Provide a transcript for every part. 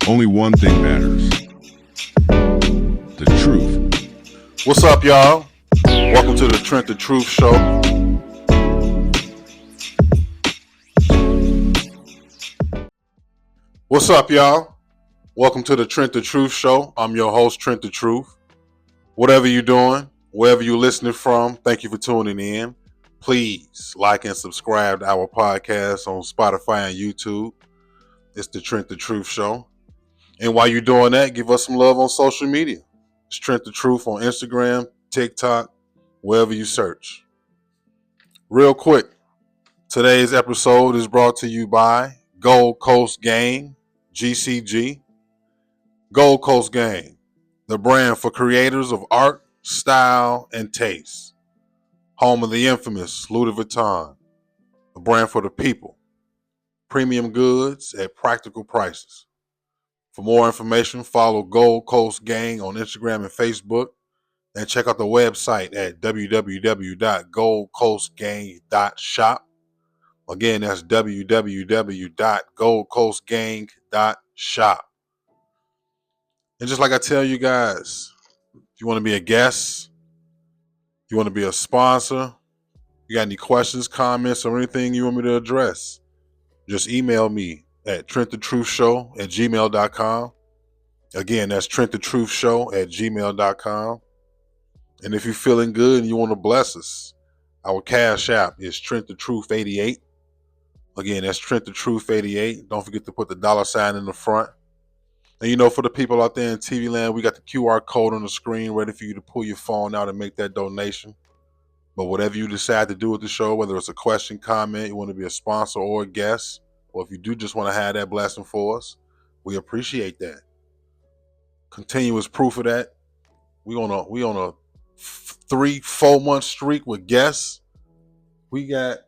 Only one thing matters. The truth. What's up, y'all? Welcome to the Trent the Truth Show. What's up, y'all? Welcome to the Trent the Truth Show. I'm your host, Trent the Truth. Whatever you're doing, wherever you're listening from, thank you for tuning in. Please like and subscribe to our podcast on Spotify and YouTube. It's the Trent the Truth Show. And while you're doing that, give us some love on social media. It's Trent the Truth on Instagram, TikTok, wherever you search. Real quick, today's episode is brought to you by Gold Coast Gang, GCG. Gold Coast Gang, the brand for creators of art, style, and taste. Home of the infamous Louis Vuitton, the brand for the people. Premium goods at practical prices. For more information, follow Gold Coast Gang on Instagram and Facebook, and check out the website at www.goldcoastgang.shop. Again, that's www.goldcoastgang.shop. And just like I tell you guys, if you want to be a guest, you want to be a sponsor, you got any questions, comments, or anything you want me to address, just email me at trentthetruthshow@gmail.com. Again, that's trentthetruthshow@gmail.com. And if you're feeling good and you want to bless us, our cash app is TrentTheTruth88. Again, that's TrentTheTruth88. Don't forget to put the $ in the front. And for the people out there in TV land, we got the QR code on the screen ready for you to pull your phone out and make that donation. But whatever you decide to do with the show, whether it's a question, comment, you want to be a sponsor or a guest, or if you do just want to have that blessing for us, we appreciate that. Continuous proof of that. We on a 3-4 month streak with guests. We got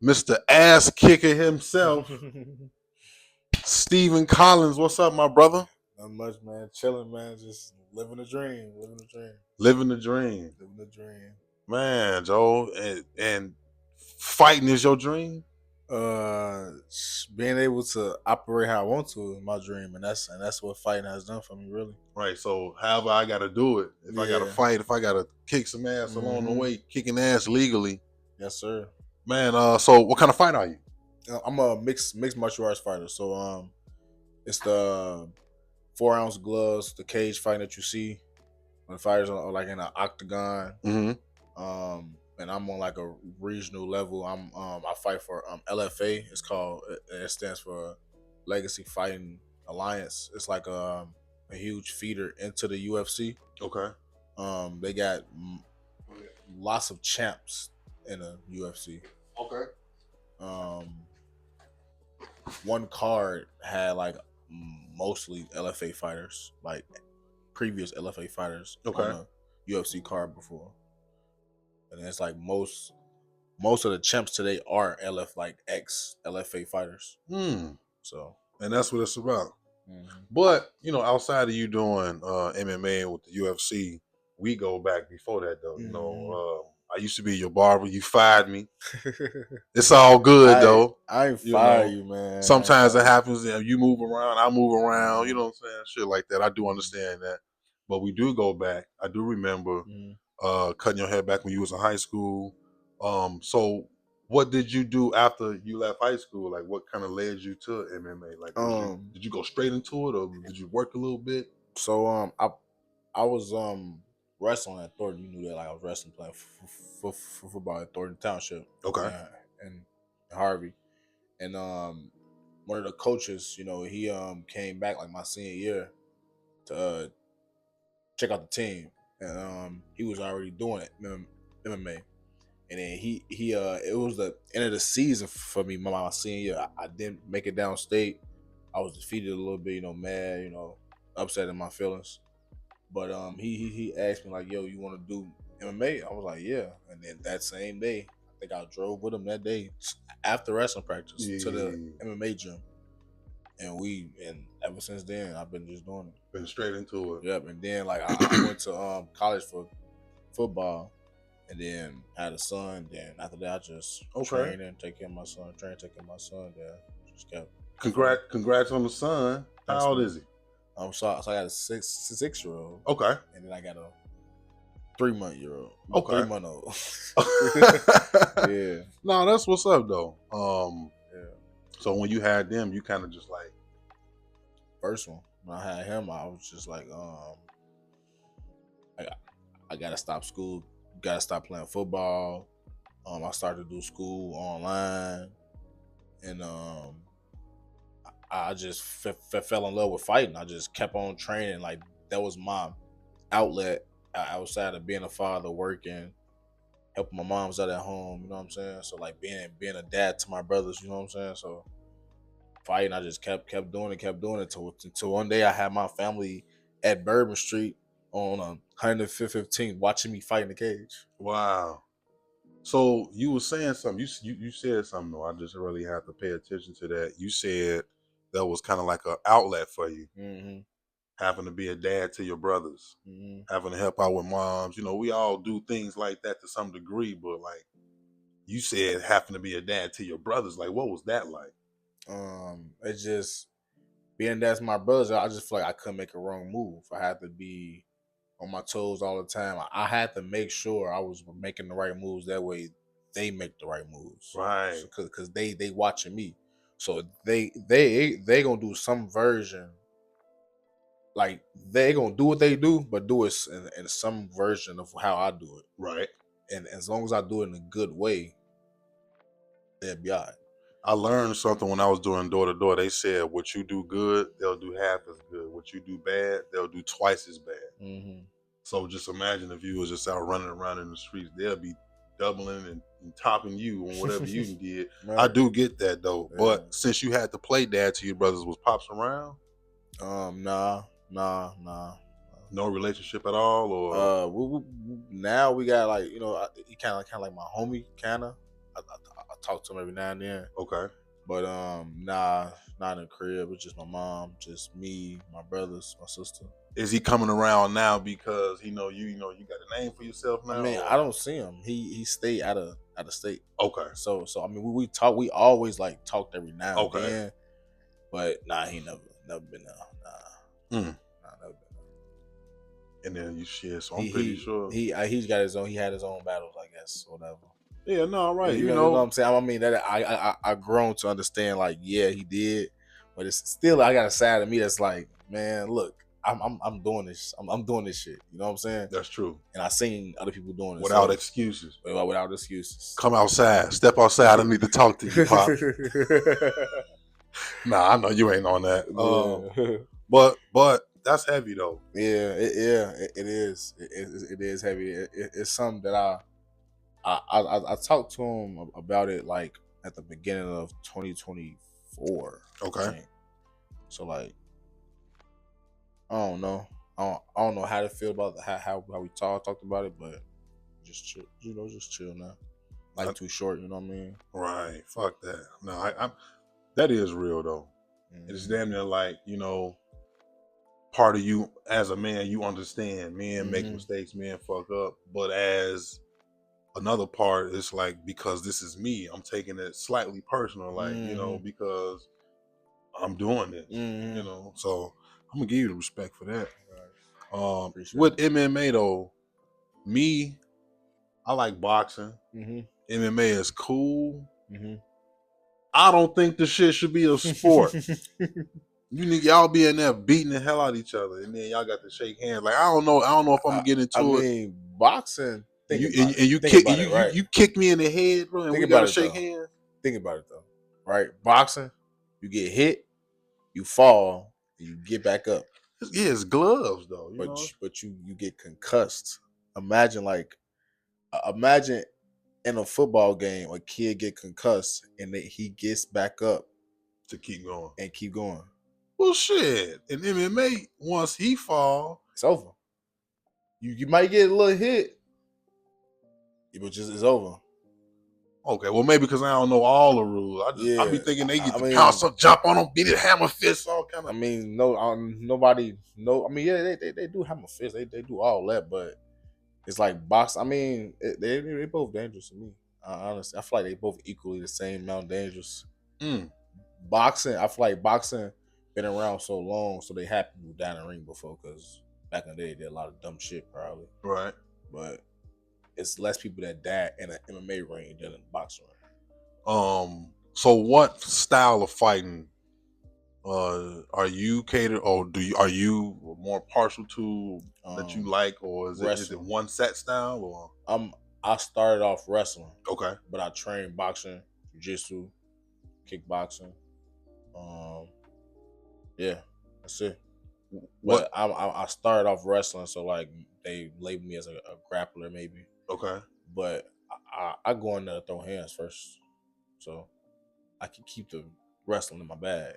Mr. Ass Kicker himself, Stephen Collins. What's up, my brother? Not much, man. Chilling, man. Just living the dream. Living the dream. Man, Joe, and fighting is your dream? Being able to operate how I want to is my dream, and that's what fighting has done for me, really. Right. So, however I got to do it, if I got to fight, if I got to kick some ass along the way, kicking ass legally. Yes, sir. Man, so what kind of fight are you? I'm a mixed martial arts fighter. So, it's the 4-ounce gloves, the cage fighting that you see when fighters are like in an octagon. Mm-hmm. And I'm on like a regional level. I fight for LFA. It's called. It stands for Legacy Fighting Alliance. It's like a huge feeder into the UFC. Okay. They got lots of champs in the UFC. Okay. One card had like mostly LFA fighters, like previous LFA fighters on a UFC card before. And it's like most of the champs today are ex-LFA fighters. So, and that's what it's about. Mm-hmm. But outside of you doing MMA with the UFC, we go back before that though. Mm-hmm. I used to be your barber. You fired me. It's all good though. I ain't fire you, man. Sometimes it happens. You move around, I move around. You know what I'm saying? Shit like that. I do understand that. But we do go back. I do remember cutting your hair back when you was in high school. So what did you do after you left high school? Like, what kind of led you to MMA? Like, did you go straight into it, or did you work a little bit? So, I was wrestling at Thornton. You knew that, like I was wrestling playing for football at Thornton Township. Okay. And Harvey, and one of the coaches, he came back like my senior year to check out the team, and he was already doing it MMA. And then he it was the end of the season for me, my senior year. I didn't make it downstate. I was defeated a little bit, mad, upset in my feelings. But he asked me like, "Yo, you want to do MMA?" I was like, "Yeah." And then that same day, I think I drove with him that day after wrestling practice to the MMA gym. And ever since then, I've been just doing it. Been straight into it. Yep. And then like I went to college for football. And then had a son. Then after that, I just trained and take care of my son. Then just kept. Congrats on the son. How old is he? So I got a 6-year-old. Okay. And then I got a 3-month-old. Okay. 3-month-old. Yeah. No, that's what's up though. Yeah. So when you had them, you kind of just like First one, when I had him, I was just like, I gotta stop school, gotta stop playing football. I started to do school online, and I just fell in love with fighting. I just kept on training. Like that was my outlet outside of being a father, working, helping my moms out at home. You know what I'm saying? So like being a dad to my brothers. You know what I'm saying? So fighting, I just kept doing it until one day I had my family at Bourbon Street on 115th watching me fight in the cage. wow. So you were saying something. You said something though. I just really have to pay attention to that. You said that was kind of like an outlet for you, Mm-hmm. having to be a dad to your brothers, Mm-hmm. having to help out with moms. You know, we all do things like that to some degree, but like you said, having to be a dad to your brothers, like what was that like? It's just being that's my brothers. I just feel like I couldn't make a wrong move. I had to be on my toes all the time. I had to make sure I was making the right moves. That way, they make the right moves. Right. Because they watching me, so they gonna do some version. Like they gonna do what they do, but do it in some version of how I do it. Right. And as long as I do it in a good way, they'll be all right. I learned something when I was doing door to door. They said, what you do good, they'll do half as good. What you do bad, they'll do twice as bad. Mm-hmm. So just imagine if you was just out running around in the streets, they'll be doubling and topping you on whatever you can get. Right. I do get that though. Yeah. But since you had to play dad to your brothers, was Pops around? Nah. No relationship at all, or Now we got like he kind of like my homie kind of. I talk to him every now and then, okay. but nah, not in the crib. It's just my mom, just me, my brothers, my sister. Is he coming around now because you got a name for yourself now? I mean, I don't see him. He stayed out of state. Okay. So I mean, we talk. We always like talked every now and Okay. then, but nah, he never been there. Nah, never been there. And then you share, so I'm pretty sure he's got his own. He had his own battles, I guess, or whatever. Yeah, no, right. You know what I'm saying? I mean that I grown to understand. Like, yeah, he did, but it's still I got a side of me that's like, man, look, I'm doing this. I'm doing this shit. You know what I'm saying? That's true. And I seen other people doing it without excuses. Without excuses. Come outside. Step outside. I need to talk to you, Pop. Nah, I know you ain't on that. Yeah. But that's heavy though. Yeah, it is. It is heavy. It's something that I talked to him about it like at the beginning of 2024. Okay. I think. So like, I don't know. I don't know how to feel about how we talked about it, but just chill. Just chill now. Life too short. You know what I mean? Right. Fuck that. No, I that is real though. Mm-hmm. It's damn near like part of you as a man, you understand men make mistakes, men fuck up, but as another part, it's like because this is me, I'm taking it slightly personal, like because I'm doing this, So I'm gonna give you the respect for that. Right. With MMA though, I like boxing. MMA is cool. I don't think the shit should be a sport. Y'all be in there beating the hell out of each other, and then y'all got to shake hands. Like I don't know if I'm getting into it. I mean, boxing. You kick me in the head, bro, and we gotta shake hands. Think about it though, right? Boxing, you get hit, you fall, and you get back up. Yeah, it's gloves though. But you get concussed. Imagine in a football game, a kid get concussed and he gets back up to keep going. Well, shit. In MMA, once he fall, it's over. You might get a little hit, but just it's over. Okay, well maybe because I don't know all the rules. I be thinking they get to pounce up, jump on them, beat it, hammer fist, all kind of. I mean, nobody. I mean, yeah, they do hammer fist. They do all that, but it's like box. I mean, they both dangerous to me. Honestly, I feel like they both equally the same amount dangerous. Boxing, I feel like boxing been around so long, so they have people down in the ring before. Because back in the day, they did a lot of dumb shit, probably. Right. But it's less people that died in an MMA ring than in a boxing ring. So what style of fighting are you catered, or are you more partial to that you like, or is it one set style, or? I started off wrestling. Okay. But I trained boxing, jiu-jitsu, kickboxing. Yeah, that's it. What? But I started off wrestling, so like they labeled me as a grappler maybe. Okay. But I go in there to throw hands first, so I can keep the wrestling in my bag.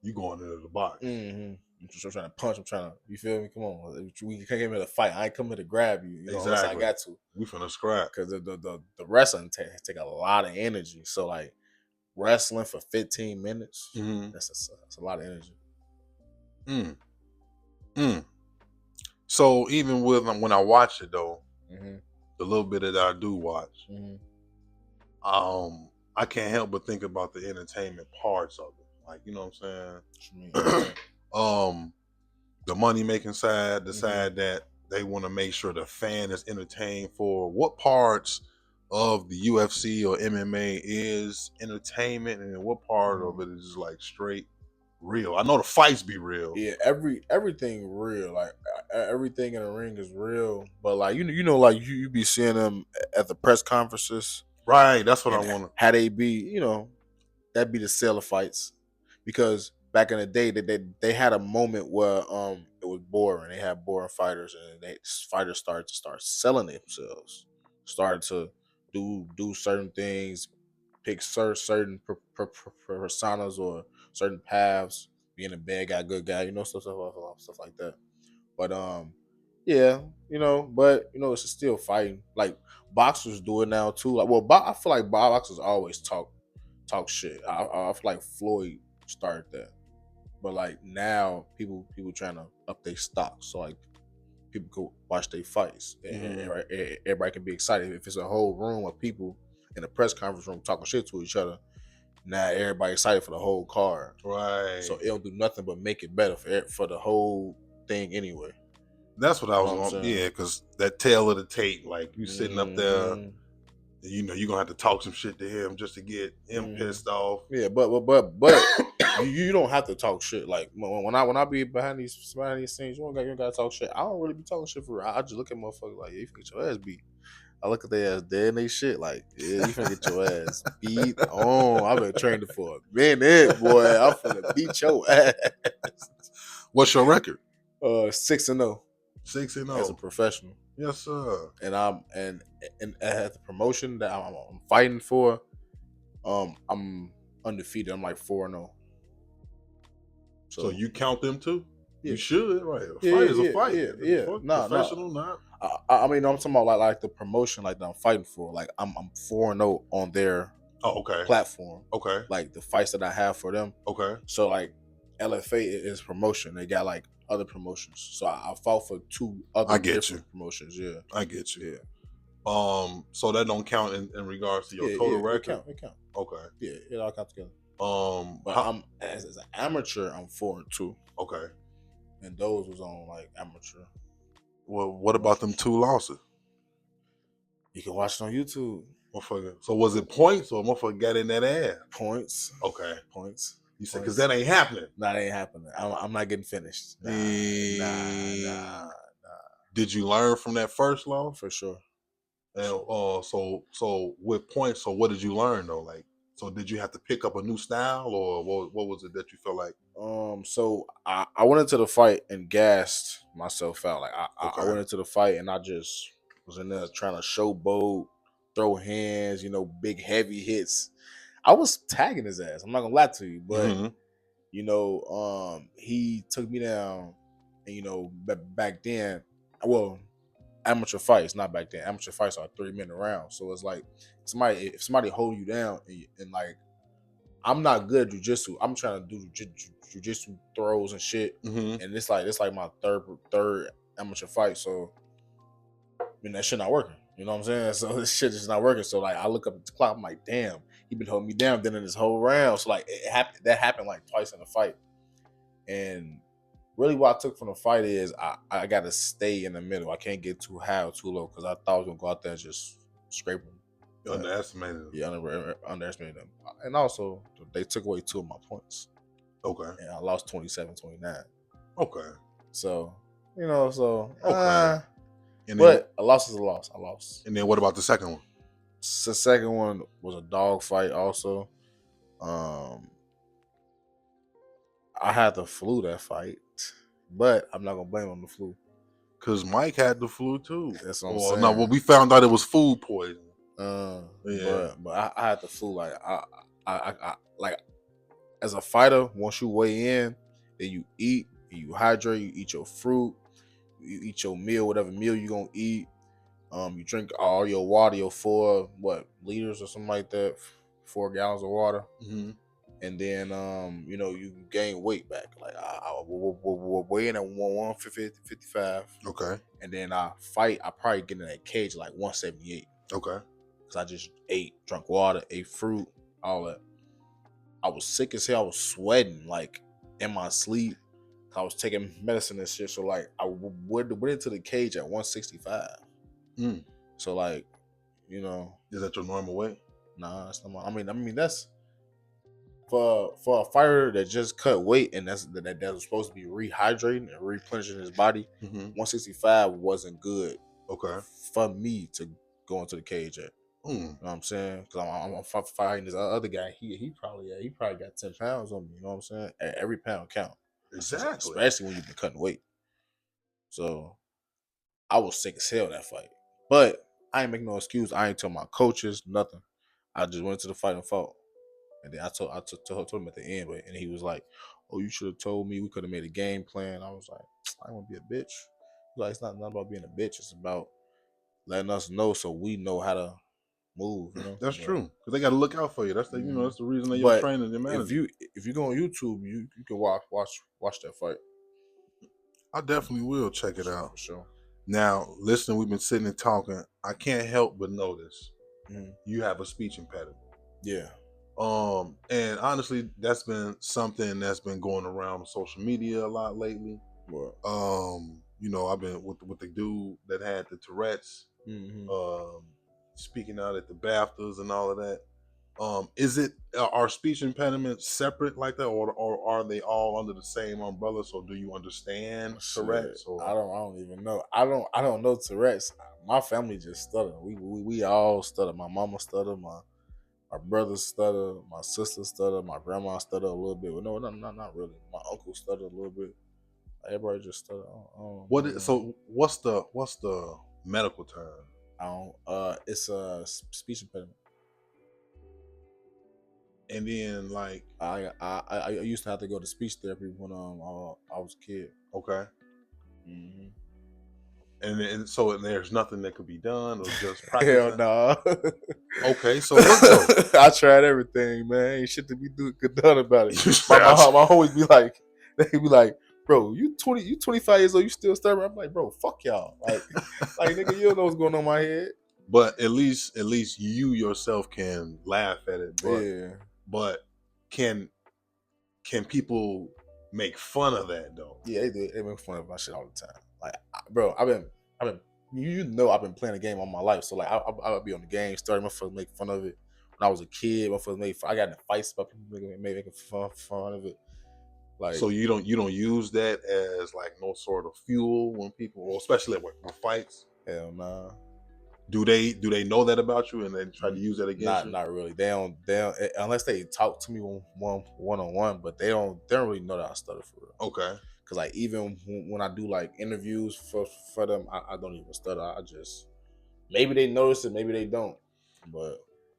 You going into the box? Mm-hmm. I'm just trying to punch. I'm trying to. You feel me? Come on, we can't get me to fight. I ain't come here to grab you. You know, unless I got to. We finna scrap Because the wrestling take a lot of energy. So like wrestling for 15 minutes, that's a lot of energy. So even with when I watch it though, the little bit that I do watch, I can't help but think about the entertainment parts of it. Like, you know what I'm saying? The money making side, the side that they want to make sure the fan is entertained for. What parts of the UFC or MMA is entertainment, and what part of it is just like straight real? I know the fights be real. Yeah, everything real. Like everything in the ring is real. But like you know, like you be seeing them at the press conferences. Right, that's what I want to. How they be, you know, that'd be the sale of fights. Because back in the day, they had a moment where it was boring. They had boring fighters, and fighters started selling themselves, started to do certain things, pick certain personas or certain paths, being a bad guy, good guy, you know, stuff like that. But yeah, you know, but you know, it's still fighting. Like boxers do it now too. Like, well, I feel like boxers always talk shit. I feel like Floyd started that, but like now people trying to up their stock, so like people go watch their fights, and everybody can be excited. If it's a whole room of people in a press conference room talking shit to each other, now everybody excited for the whole card. Right. So it'll do nothing but make it better for the whole thing anyway. That's what I was on. Yeah, because that tail of the tape, like you sitting up there, you know, you're gonna have to talk some shit to him just to get him pissed off. Yeah, but you don't have to talk shit. Like when I be behind these scenes, you don't gotta talk shit. I don't really be talking shit for real. I just look at motherfuckers like, yeah, you finna get your ass beat. I look at their ass dead and they shit like, yeah, you finna get your ass beat on. I've been training for a minute, boy. I'm finna beat your ass. What's your record? 6-0. 6-0 as a professional. Yes, sir. And and at the promotion that I'm fighting for, I'm undefeated. I'm like 4-0. So you count them too? Yeah. You should, right? A fight is a fight. Yeah. Professional, not. I mean, I'm talking about like the promotion, like that I'm fighting for. Like I'm 4-0 on their platform. Okay. Like the fights that I have for them. Okay. So like LFA is promotion. They got like other promotions. So I fought for 2 other different promotions. Yeah. I get you. Yeah. So that don't count in regards to your total record? It count. Okay. Yeah, it all counts together. But I'm as an amateur, I'm 4-2. Okay. And those was on like amateur. Well, what about them 2 losses? You can watch it on YouTube. Motherfucker. So was it points or motherfucker got in that ass? Points. Okay. Points. You said because that ain't happening. Nah, that ain't happening. I'm not getting finished. Nah. Did you learn from that first loss? For sure. And so with points, so what did you learn though? Like, so did you have to pick up a new style, or what was it that you felt like? So I went into the fight and gassed myself out. Like I went into the fight and I just was in there trying to showboat, throw hands, you know, big heavy hits. I was tagging his ass. I'm not gonna lie to you, but you know, he took me down, and you know, back then, well, amateur fights, not back then. Amateur fights are 3-minute rounds, so it's like if somebody hold you down and like, I'm not good at jiu-jitsu. I'm trying to do jiu-jitsu throws and shit, and it's like my third amateur fight. So I mean, that shit not working. You know what I'm saying? So this shit is not working. So like, I look up at the clock. I'm like, damn, he been holding me down then in this whole round. So like, that happened like twice in the fight. And really what I took from the fight is I got to stay in the middle. I can't get too high or too low because I thought I was going to go out there and just scrape them. You underestimated them. Yeah, underestimated them. And also, they took away 2 of my points. Okay. And I lost 27-29. Okay. So, Okay. But a loss is a loss. I lost. And then what about the second one? The second one was a dog fight also. I had the flu that fight, but I'm not gonna blame on the flu. Cause Mike had the flu too. That's what I'm saying. No, well, we found out it was food poisoning. Yeah. But I had the flu. Like I like as a fighter, once you weigh in, then you eat, you hydrate, you eat your fruit, you eat your meal, whatever meal you gonna eat. You drink all your water, your 4 liters or something like that, 4 gallons of water. Mm-hmm. And then you gain weight back. Like I weigh in at 155. Okay. And then I probably get in that cage like 178. Okay. Because I just drank water, ate fruit, all that. I was sick as hell. I was sweating like in my sleep. I was taking medicine and shit. So like I went into the cage at 165. So like, is that your normal weight? Nah, that's not my. I mean that's for a fighter that just cut weight and that was supposed to be rehydrating and replenishing his body. 165 wasn't good. Okay. For me to go into the cage at. You know what I'm saying? Because I'm fighting this other guy. He probably got 10 pounds on me. You know what I'm saying? Every pound count. Exactly. Especially when you've been cutting weight. So I was sick as hell that fight. But I ain't make no excuse. I ain't tell my coaches nothing. I just went to the fight and fought. And then I told him at the end, and he was like, "Oh, you should have told me. We could have made a game plan." I was like, "I don't want to be a bitch." He's like, "It's not about being a bitch. It's about letting us know so we know how to move." That's true. Because they got to look out for you. That's the that's the reason they're training their manager. If you go on YouTube, you can watch that fight. I definitely will check it out. For sure. Now, listen, we've been sitting and talking. I can't help but notice you have a speech impediment. Yeah. And honestly, that's been something that's been going around on social media a lot lately. What? I've been with the dude that had the Tourette's, speaking out at the BAFTAs and all of that. Are speech impediments separate like that, or are they all under the same umbrella? So do you understand Tourette's? Or? I don't even know. I don't know Tourette's. My family just stutter. We all stutter. My mama stutter. My brother stutter. My sister stutter. My grandma stutter a little bit. Well, no, not really. My uncle stutter a little bit. Everybody just stutter. What's the medical term? It's a speech impediment. And then like I used to have to go to speech therapy when I was a kid. Okay. And so there's nothing that could be done or just practice. Hell no. Okay, so look though. I tried everything, man. Ain't shit to be done about it. My always be like, they be like, bro, you 25 years old, you still stubborn. I'm like, bro, fuck y'all. Like nigga, you don't know what's going on in my head. But at least you yourself can laugh at it. But can people make fun of that though? Yeah, they do. They make fun of my shit all the time. Like, bro, I've been I've been playing the game all my life. So like, I'll be on the game, starting motherfuckers make fun of it. When I was a kid, motherfuckers I got in fights about people making fun of it. Like, so you don't use that as like no sort of fuel when people, especially with fights? Hell nah. Do they know that about you and they try to use that against you? Not really. They don't unless they talk to me one-on-one, but they don't really know that I stutter for real. Okay. Cause like even when I do like interviews for them, I don't even stutter. I just, maybe they notice it, maybe they don't. But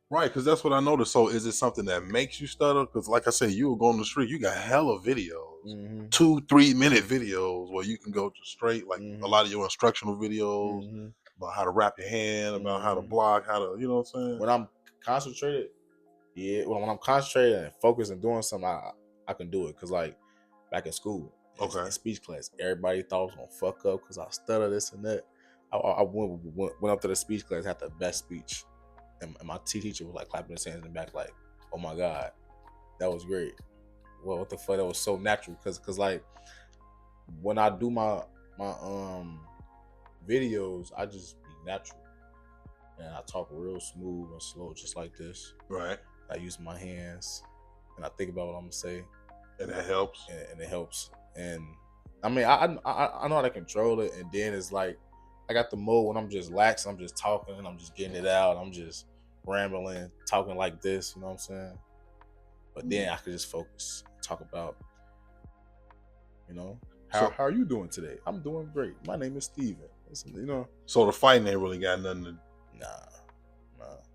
right, because that's what I noticed. So is it something that makes you stutter? Because like I said, you were going on the street, you got hella videos, 2-3 minute videos where you can go just straight, like a lot of your instructional videos about how to wrap your hand, about how to block, how to, you know what I'm saying? When I'm concentrated, when I'm concentrated and focused and doing something, I can do it. Cause like back in school, in speech class, everybody thought I was gonna fuck up because I stutter this and that. I went up to the speech class, had the best speech. And my teacher was like clapping his hands in the back, like, "Oh my god, that was great." well, what the fuck? That was so natural because like when I do my videos, I just be natural and I talk real smooth and slow, just like this. Right. I use my hands and I think about what I'm gonna say, And that helps. and it helps. And I mean, I know how to control it, and then it's like I got the mode when I'm just lax, I'm just talking, and I'm just getting it out, I'm just rambling, talking like this, you know what I'm saying? But then I could just focus, talk about, you know, how are you doing today? I'm doing great. My name is Steven. You know. So the fighting ain't really got nothing to. Nah.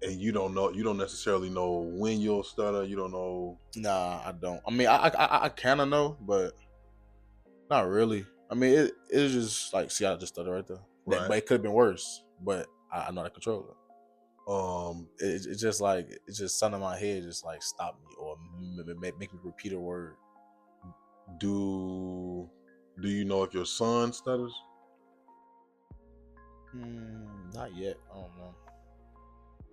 And you don't necessarily know when you'll stutter. You don't know. Nah, I don't. I mean, I kind of know, but not really. I mean, it's just like, see, I just stuttered right there. Right. But it could have been worse. But I know how to control it. It's just like, it's just something in my head just like stop me or make me repeat a word. Do you know if your son stutters? Not yet. I don't know.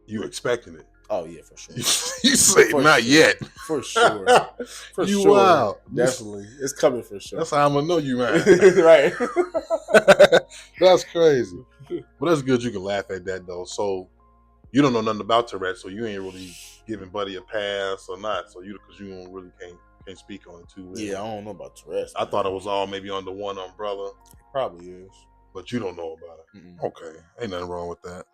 You expecting it? Oh yeah, for sure. You say for not sure. yet. For sure. For you sure. Wow. Definitely. It's coming for sure. That's how I'm gonna know you, man. Right. That's crazy. But that's good you can laugh at that though. So you don't know nothing about Tourette, so you ain't really giving Buddy a pass or not. So because you don't really can't speak on it too well. Yeah, I don't know about Tourette. I thought it was all maybe under one umbrella. It probably is. But you don't know about it. Mm-mm. Okay. Ain't nothing wrong with that.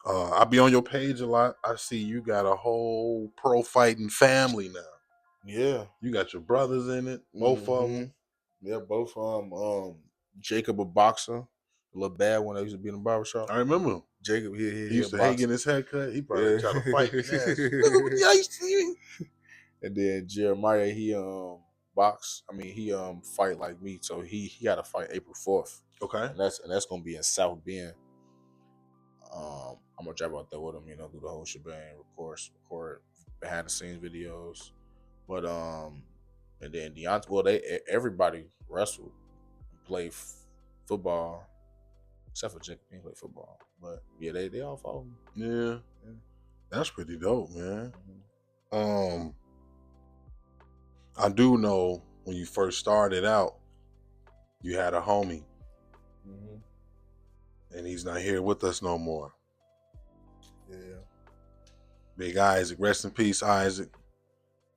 I be on your page a lot. I see you got a whole pro fighting family now. Yeah. You got your brothers in it, both of them. Yeah, both of them. Jacob, a boxer, a little bad one that used to be in the barbershop. I remember. Jacob, he used to hate getting his hair cut. He probably tried to fight me. And then Jeremiah, he box. I mean, he fight like me, so he got to fight April 4th. Okay. And that's gonna be in South Bend. I'm gonna drive out there with him, you know, do the whole shebang, record behind the scenes videos. But and then Deontay, well, everybody wrestled, played football, except for Jacob. He played football, but yeah, they all fought. Yeah, that's pretty dope, man. I do know when you first started out, you had a homie, and he's not here with us no more. Yeah, Big Isaac, rest in peace, Isaac.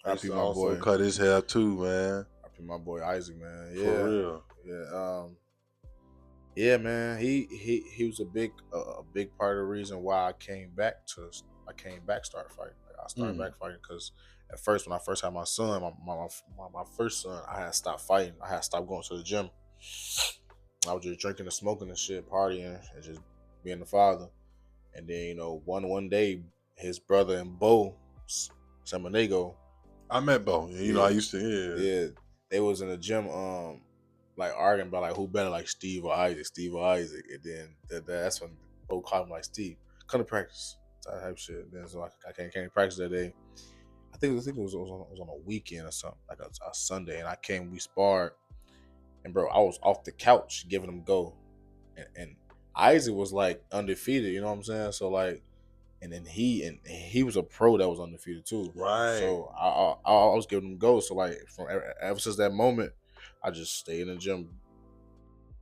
I used to also cut his hair too, man. My boy Isaac, man. Yeah, for real. Yeah, yeah, man. He was a big part of the reason why I came back, started fighting. I started back fighting because at first, when I first had my son, my first son, I had stopped fighting. I had stopped going to the gym. I was just drinking and smoking and shit, partying and just being the father. And then, you know, one day, his brother and Bo Samanego. I met Bo. You know, I used to. Yeah, they was in the gym, like arguing about like who better, like Steve or Isaac. And then that's when Bo called him like Steve. Come to practice, type shit. And then so I came to practice that day. I think it was on a weekend or something, like a Sunday. And I came, we sparred, and bro, I was off the couch giving him go, and Isaac was like undefeated. You know what I'm saying? So like. And then he was a pro that was undefeated too. Right. So I was giving him go. So like ever since that moment, I just stayed in the gym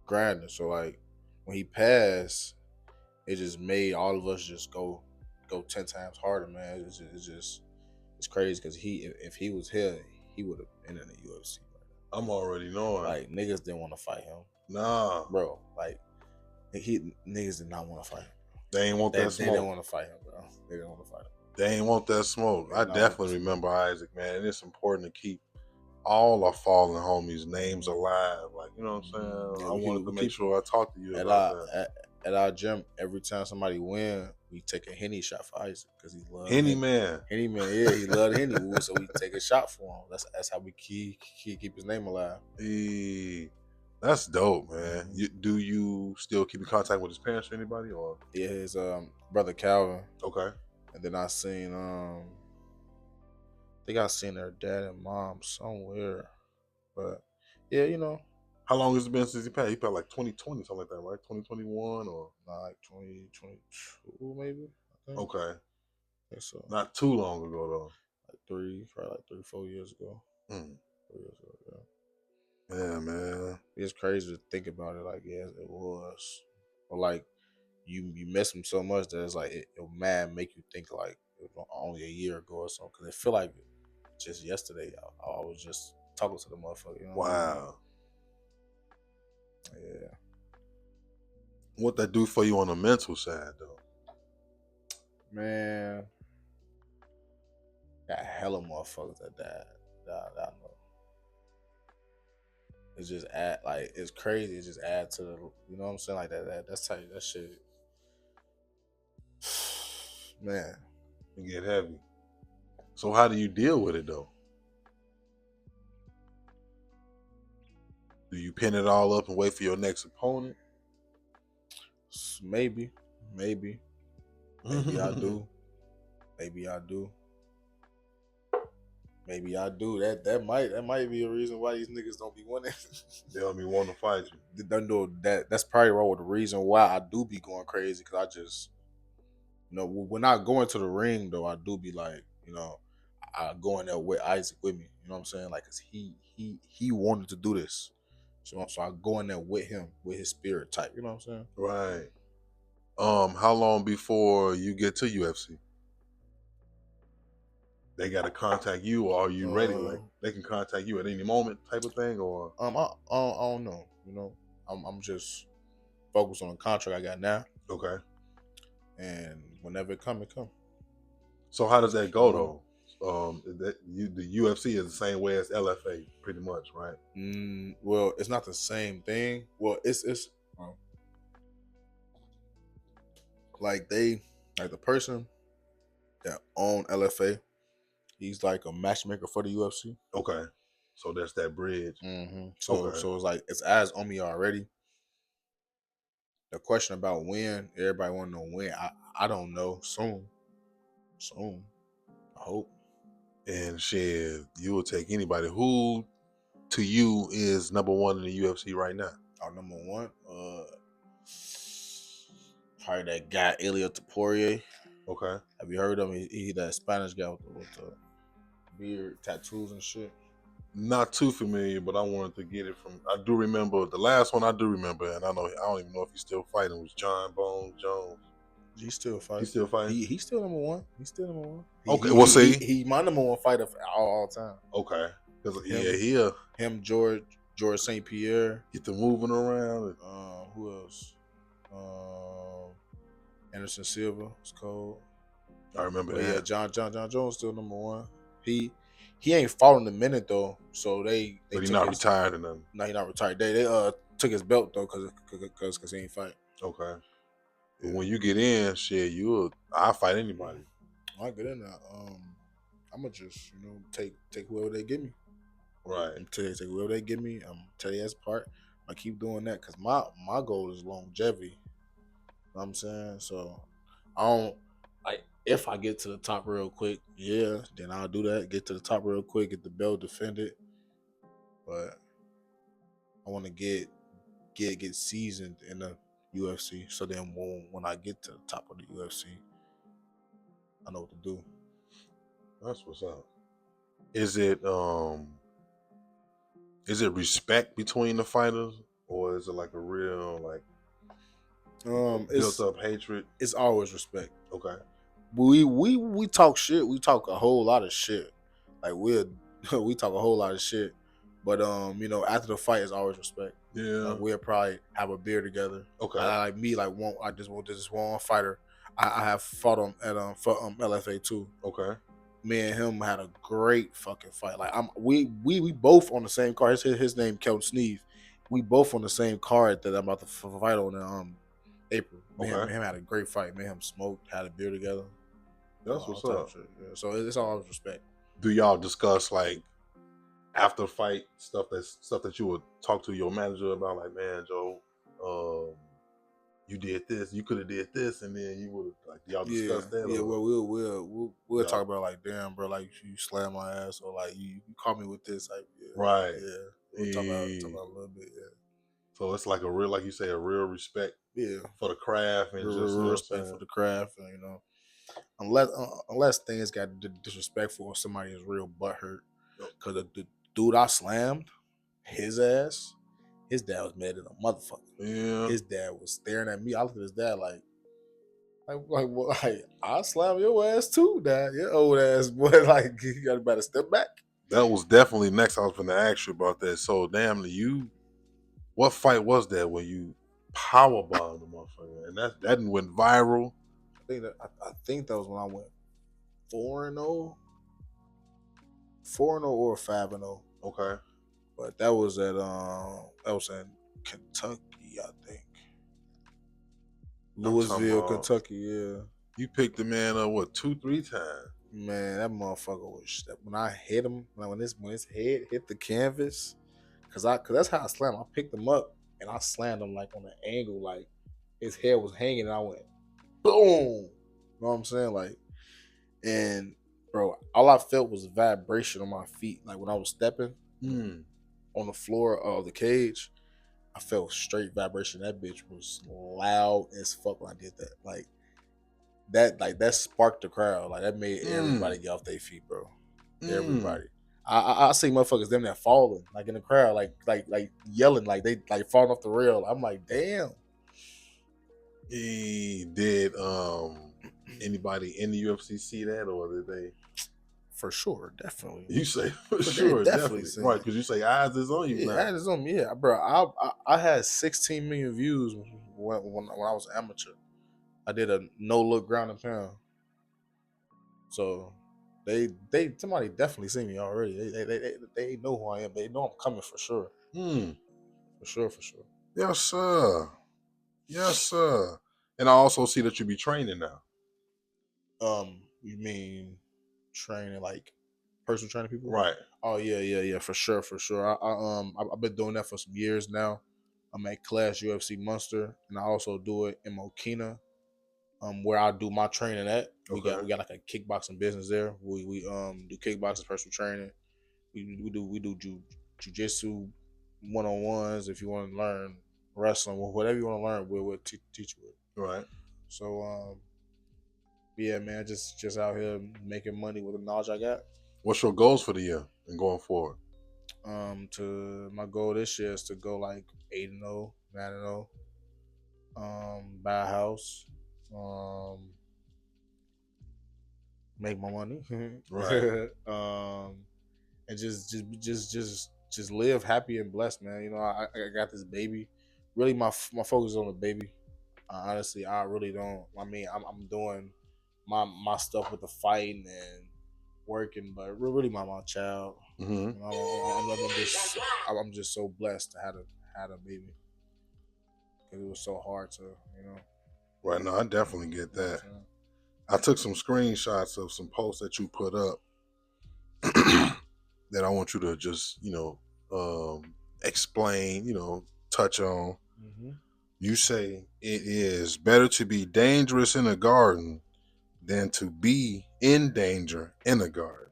grinding. So like when he passed, it just made all of us just go 10 times harder, man. It's crazy because if he was here, he would have been in the UFC. I'm already knowing. Like niggas didn't want to fight him. Nah, bro. Like niggas did not want to fight him. They ain't want that smoke. They didn't want to fight him, bro. They didn't want to fight him. They ain't want that smoke. I definitely remember Isaac, man. And it's important to keep all our fallen homies' names alive. Like, you know what I'm saying? Yeah, I wanted to make sure I talked to you about that. At our gym, every time somebody win, we take a Henny shot for Isaac because he loves Henny man. Henny man, yeah, he loved Henny. So we take a shot for him. That's how we keep his name alive. That's dope, man. Do you still keep in contact with his parents or anybody? Or yeah, his brother Calvin. Okay. And then I seen I think I seen their dad and mom somewhere. But yeah, you know. How long has it been since he passed? He passed like 2020, something like that, right? 2021 or like 2022 maybe. I think. Okay. I think so. Not too long ago though. Probably like 3-4 years ago. Mm. 3 years ago, yeah. Yeah, man. It's crazy to think about it. Like, yes, it was. But like, you miss him so much that it's like it'll mad make you think like it was only a year ago or something. Because it feel like just yesterday I was just talking to the motherfucker. You know what I mean? Wow. Yeah, What that do for you on the mental side, though? man. Got hella motherfuckers that died. That I know. It's just add like it's crazy. It just add to the you know what I'm saying like that's tight. That shit, man. You get heavy. So how do you deal with it, though? Do you pin it all up and wait for your next opponent? Maybe, maybe I do. Maybe I do. Maybe I do. That might be a reason why these niggas don't be winning. They don't be wanting to fight you. They know that's probably the reason why I do be going crazy because I just when I go into the ring though I do be like I go in there with Isaac with me. You know what I'm saying? Like, cause he wanted to do this, so I go in there with him with his spirit type. You know what I'm saying? Right. How long before you get to UFC? They got to contact you, or are you ready? Like they can contact you at any moment, type of thing, or I don't know. I'm just focused on the contract I got now, okay. and whenever it come, it come. So how does that go You know? though? The UFC is the same way as LFA, pretty much, right? Well, it's not the same thing. Well, it's like the person that own LFA. He's like a matchmaker for the UFC. Okay. So that's that bridge. So Okay. it's like it's eyes on me already. The question about when everybody want to know when. I don't know. Soon. I hope. And shit, you will take anybody. Who to you is number one in the UFC right now? Our number one. Probably that guy Elliot Taporia. Okay. Have you heard of him? He that Spanish guy with the beard, tattoos and shit. Not too familiar, but I wanted to get it from. I do remember the last one. I do remember, and I don't even know if he's still fighting. Was John Bones Jones? He's still fighting. He's still fighting. He's still number one. He's still number one. Okay, we'll see. He my number one fighter for all time. Okay, because Him, him George St. Pierre. Get the moving around. Who else? Anderson Silva. It's cold. I remember But that. yeah, John Jones still number one. He ain't fought in a minute though, so they but he's not retired or nothing. No, he's not retired. They took his belt though because he ain't fight. Okay. But when you get in, shit, I'll fight anybody. I get in there. I'ma just take whoever they give me. Right. Take whoever they give me. Tell you that's part. I keep doing that because my goal is longevity. You know what I'm saying? So I don't like if I get to the top real quick, yeah, then I'll do that. Get to the top real quick, get the belt, defend it. But I want to get seasoned in the UFC. So then when I get to the top of the UFC, I know what to do. That's what's up. Is it respect between the fighters, or is it like a real built up hatred? It's always respect. Okay. We talk shit. We talk a whole lot of shit. Like we talk a whole lot of shit. But after the fight, it's always respect. Yeah. We'll probably have a beer together. Okay. I just want this one fighter. I have fought him at LFA too. Okay. Me and him had a great fucking fight. Like we both on the same card. His name Kelton Sneeve. We both on the same card that I'm about to fight on in April. Me and him had a great fight. Me and him smoked, had a beer together. That's what's up. Yeah, so it's always respect. Do y'all discuss like after fight stuff that you would talk to your manager about? Like, man, Joe, you did this, you could have did this, and then you would like y'all discuss that. Yeah, well, we'll talk about like, damn, bro, like you slammed my ass, or like you caught me with this, like, right? Yeah, we'll talk about a little bit. Yeah. So it's like a real, like you say, a real respect. Yeah. For the craft and just real respect for the craft, and unless things got disrespectful or somebody is real butthurt, Cause the dude I slammed, his ass, his dad was mad at a motherfucker. Yeah. His dad was staring at me. I looked at his dad like well, like I slam your ass too, dad. Your old ass boy. Like you better step back. That was definitely next. I was going to ask you about that. So, damn, what fight was that where you power bombed the motherfucker? And that went viral. I think that was when I went 4-0, 4-0 or 5-0. Okay. But that was in Kentucky, I think. Louisville, Kentucky, yeah. You picked the man up, 2-3 times? Man, that motherfucker was when I hit him, like when his head hit the canvas, cause that's how I slammed him. I picked him up and I slammed him like on an angle, like his head was hanging, and I went boom. You know what I'm saying? Like, and bro, all I felt was vibration on my feet. Like when I was stepping on the floor of the cage, I felt straight vibration. That bitch was loud as fuck when I did that. Like that sparked the crowd. Like that made everybody get off their feet, bro. Everybody. I see motherfuckers them that falling like in the crowd, like yelling, like they like falling off the rail. I'm like, damn. Did anybody in the UFC see that, or did they? For sure, definitely. You say for sure, definitely. Right, because you say eyes is on you now. Eyes is on me, yeah, bro. I had 16 million views when I was an amateur. I did a no look ground and pound. So somebody definitely seen me already. They know who I am. They know I'm coming for sure. For sure. Yes, sir. Yes, sir. And I also see that you be training now. You mean training like personal training people? Right. Oh yeah, for sure. I've been doing that for some years now. I'm at Class UFC Munster, and I also do it in Mokina, where I do my training at. We got like a kickboxing business there. We do kickboxing, personal training. We do jujitsu 1-on-1s. If you want to learn wrestling, whatever you want to learn, we'll teach you it. Right. So yeah, man, just out here making money with the knowledge I got. What's your goals for the year and going forward? To my goal this year is to go like 8-0, 9-0. Buy a house. Make my money. Right. And just live happy and blessed, man. You know, I got this baby. Really, my focus is on the baby. Honestly, I really don't. I mean, I'm doing my stuff with the fighting and working, but really my child. Mm-hmm. You know, I'm just so blessed to have a baby, because it was so hard to, you know. Right. No, I definitely get that. I took some screenshots of some posts that you put up that I want you to just, explain, touch on. Mm-hmm. You say it is better to be dangerous in a garden than to be in danger in a garden.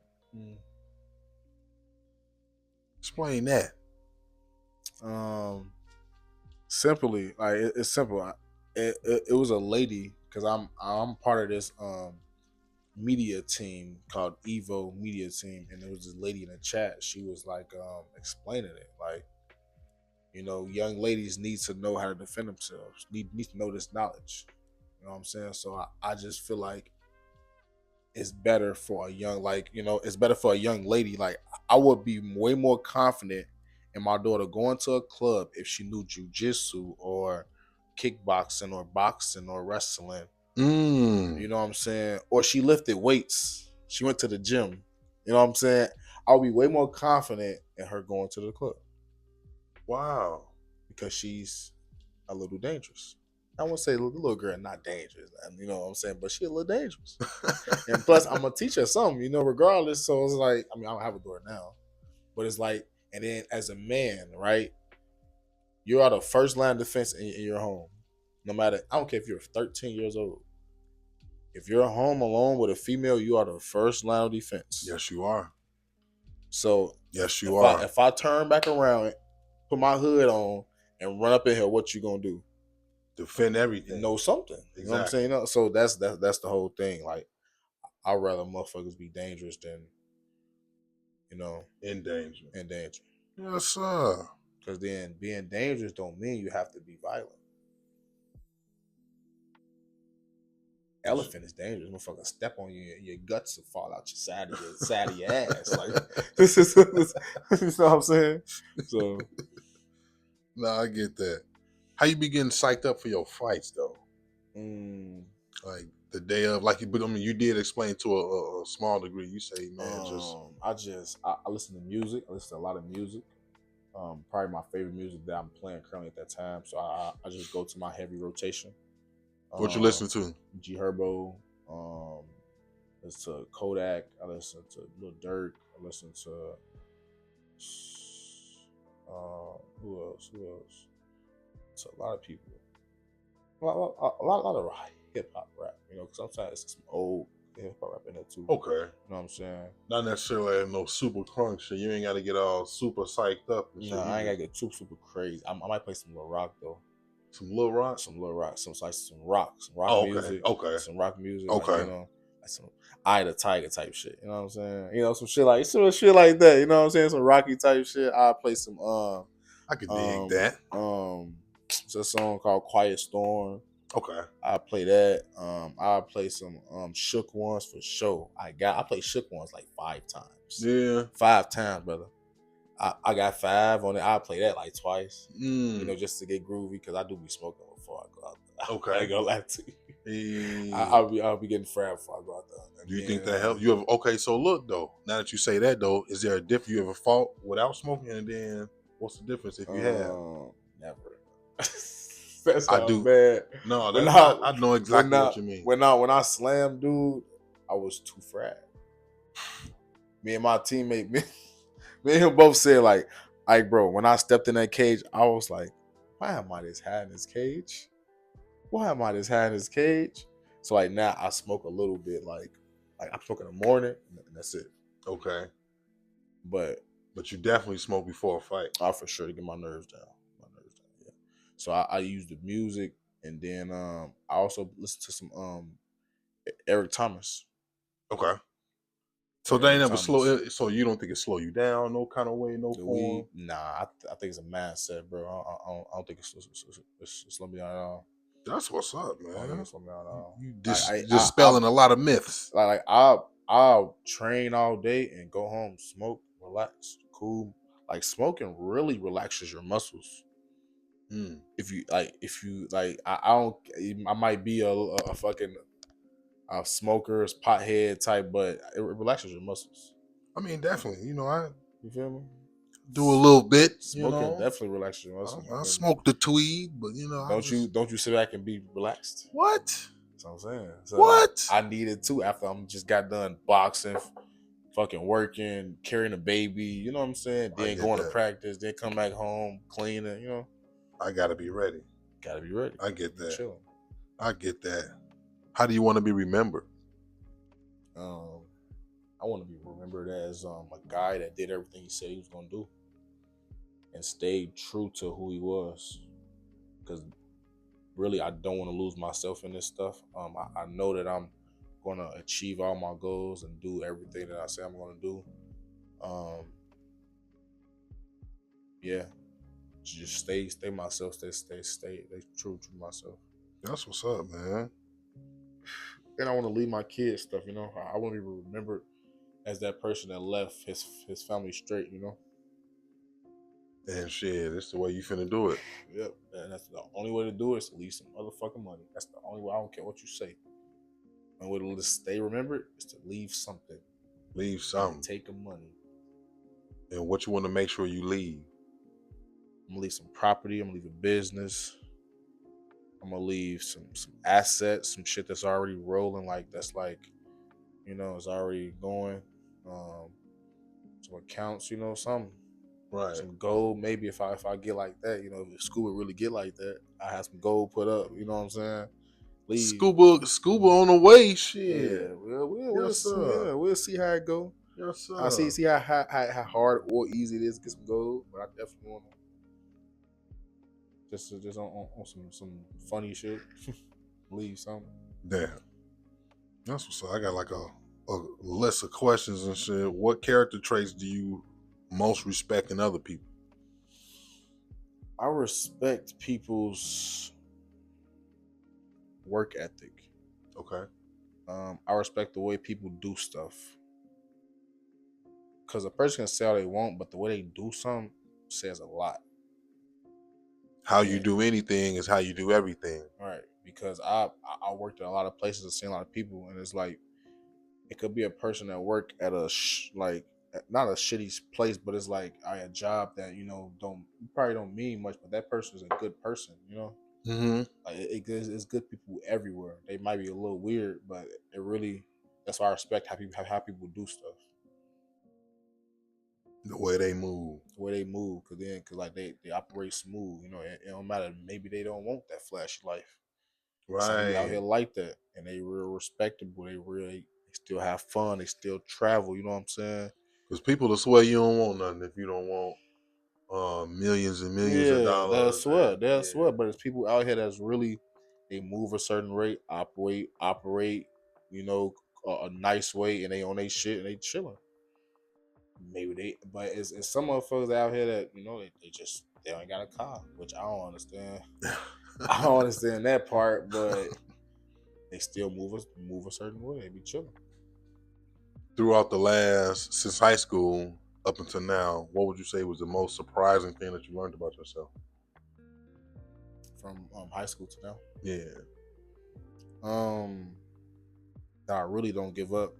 Explain that. Simply, like it's simple. It was a lady, because I'm part of this media team called Evo Media Team, and there was this lady in the chat. She was like explaining it, like, young ladies need to know how to defend themselves. Need to know this knowledge. You know what I'm saying? So I just feel like it's better for a young, it's better for a young lady. Like, I would be way more confident in my daughter going to a club if she knew jujitsu or kickboxing or boxing or wrestling. You know what I'm saying? Or she lifted weights. She went to the gym. You know what I'm saying? I'll be way more confident in her going to the club. Wow. Because she's a little dangerous. I won't say the little girl not dangerous, you know what I'm saying, but she a little dangerous. And plus, I'm gonna teach her something, regardless. So it's like, I don't have a daughter now, but it's like, and then as a man, right, you are the first line of defense in your home. No matter, I don't care if you're 13 years old. If you're home alone with a female, you are the first line of defense. Yes, you are. So yes, you are. If I turn back around, put my hood on, and run up in here, what you gonna do? Defend everything. Know something. Exactly. You know what I'm saying? So that's the whole thing. Like, I'd rather motherfuckers be dangerous than, you know, In danger. in danger. Yes, sir. Because then being dangerous don't mean you have to be violent. Elephant is dangerous. Motherfucker step on you, your guts will fall out your side of your ass. Like this is, you know what I'm saying? So No, I get that. How you be getting psyched up for your fights though? Like the day of, like, but I mean, you did explain to a small degree. You say, man, just I listen to music. I listen to a lot of music. Probably my favorite music that I'm playing currently at that time. So I just go to my heavy rotation. what you listen to? G Herbo. Listen to Kodak. I listen to Lil Durk. I listen to who else? To a lot of people. A lot of hip hop rap. You know, sometimes it's some old hip hop rap in there too. Okay. You know what I'm saying? Not necessarily no super crunk shit. You ain't got to get all super psyched up. And shit. I ain't gotta get super crazy. I might play some Lil Rock though. Some Lil Rock? Some rock music. Okay. Some rock music. Okay. Like, you know, like some Eye the Tiger type shit. You know what I'm saying? You know, some shit like that. You know what I'm saying? Some Rocky type shit. I'll play some I could dig that. It's a song called Quiet Storm. Okay. I play that. I'll play some Shook Ones for sure. I play Shook Ones like 5 times. Yeah. 5 times, brother. I got 5 on it. I'll play that like twice. You know, just to get groovy, because I do be smoking before I go out there. Okay. I ain't gonna lie to you. Yeah. I'll be getting fried before I go out there. Do you think that helps? You have okay? So look though. Now that you say that though, is there a difference? You ever fought without smoking, and then what's the difference if you have? Never. That's I do. Bad. No, I know exactly what you mean. When I slammed, dude, I was too fried. Me and my teammate, me and him both said like, bro, when I stepped in that cage, I was like, why am I this high in this cage? Why am I this high in this cage? So like now I smoke a little bit, like I smoke in the morning, and that's it. Okay. But you definitely smoke before a fight. For sure, to get my nerves down. Yeah. So I use the music, and then I also listen to some Eric Thomas. Okay. So they never slow it. So you don't think it slow you down, no kind of way, no form? Nah, I think it's a mindset, bro. I don't think it's slow me down at all. That's what's up, man. I don't think it's slow me down at all. You dispelling a lot of myths. Like I'll train all day and go home, smoke, relax, cool. Like smoking really relaxes your muscles. If you like, I might be a fucking smoker's pothead type, but it relaxes your muscles. I mean, definitely. You know, you feel me? Do a little bit. Smoking definitely relaxes your muscles. I smoke the tweed, but you know, don't you sit back and be relaxed? What? That's what I'm saying. So what? I needed to after I'm just got done boxing, fucking working, carrying a baby. You know what I'm saying? Then going to practice, then come back home, cleaning. You know. I gotta be ready. Gotta be ready. I get that. Chilling. I get that. How do you want to be remembered? I want to be remembered as a guy that did everything he said he was gonna do, and stayed true to who he was. Because really, I don't want to lose myself in this stuff. I know that I'm gonna achieve all my goals and do everything that I say I'm gonna do. Yeah. Just stay myself, stay true to myself. That's what's up, man. And I want to leave my kids stuff, you know. I want to be remembered as that person that left his family straight, you know. And shit, that's the way you finna do it. Yep. And that's the only way to do it, is to leave some motherfucking money. That's the only way. I don't care what you say. The only way to stay remembered is to leave something. Leave something. Take the money. And what you want to make sure you leave? I'm gonna leave some property. I'm gonna leave a business. I'm gonna leave some assets, some shit that's already rolling, that's you know, it's already going. Some accounts, you know, something. Right. Some gold, maybe if I get like that, you know, if Scuba really get like that, I have some gold put up. You know what I'm saying? Leave. Scuba on the way, shit. Yeah, we'll see how it go. Yes, sir. I see how hard or easy it is to get some gold, but I definitely want to. Just on some funny shit. Leave something. Damn. That's what's up. I got like a list of questions and shit. What character traits do you most respect in other people? I respect people's work ethic. Okay. I respect the way people do stuff. Because a person can say all they want, but the way they do something says a lot. How you And, do anything is how you do everything. right. Because I worked at a lot of places and seen a lot of people, and it's like it could be a person that work at a like not a shitty place, but it's like a job that don't probably don't mean much, but that person is a good person. Mm-hmm. Like it's good people everywhere. They might be a little weird, but it really that's why I respect how people do stuff. The way they move. The way they move, cause like they operate smooth. It don't matter. Maybe they don't want that flashy life. Some people out here Right. like that, and they real respectable. They still have fun. They still travel. You know what I'm saying? Because people will swear you don't want nothing if you don't want millions and millions of Yeah, dollars. And that's yeah. what. But it's people out here that's really they move a certain rate, operate, you know, a nice way, and they on their shit and they chilling. Maybe but it's some motherfuckers out here that they ain't got a car, which I don't understand. I don't understand that part, but they still move a certain way. They be chilling. Throughout the last, since high school up until now, what would you say was the most surprising thing that you learned about yourself? From high school to now. Yeah. That I really don't give up.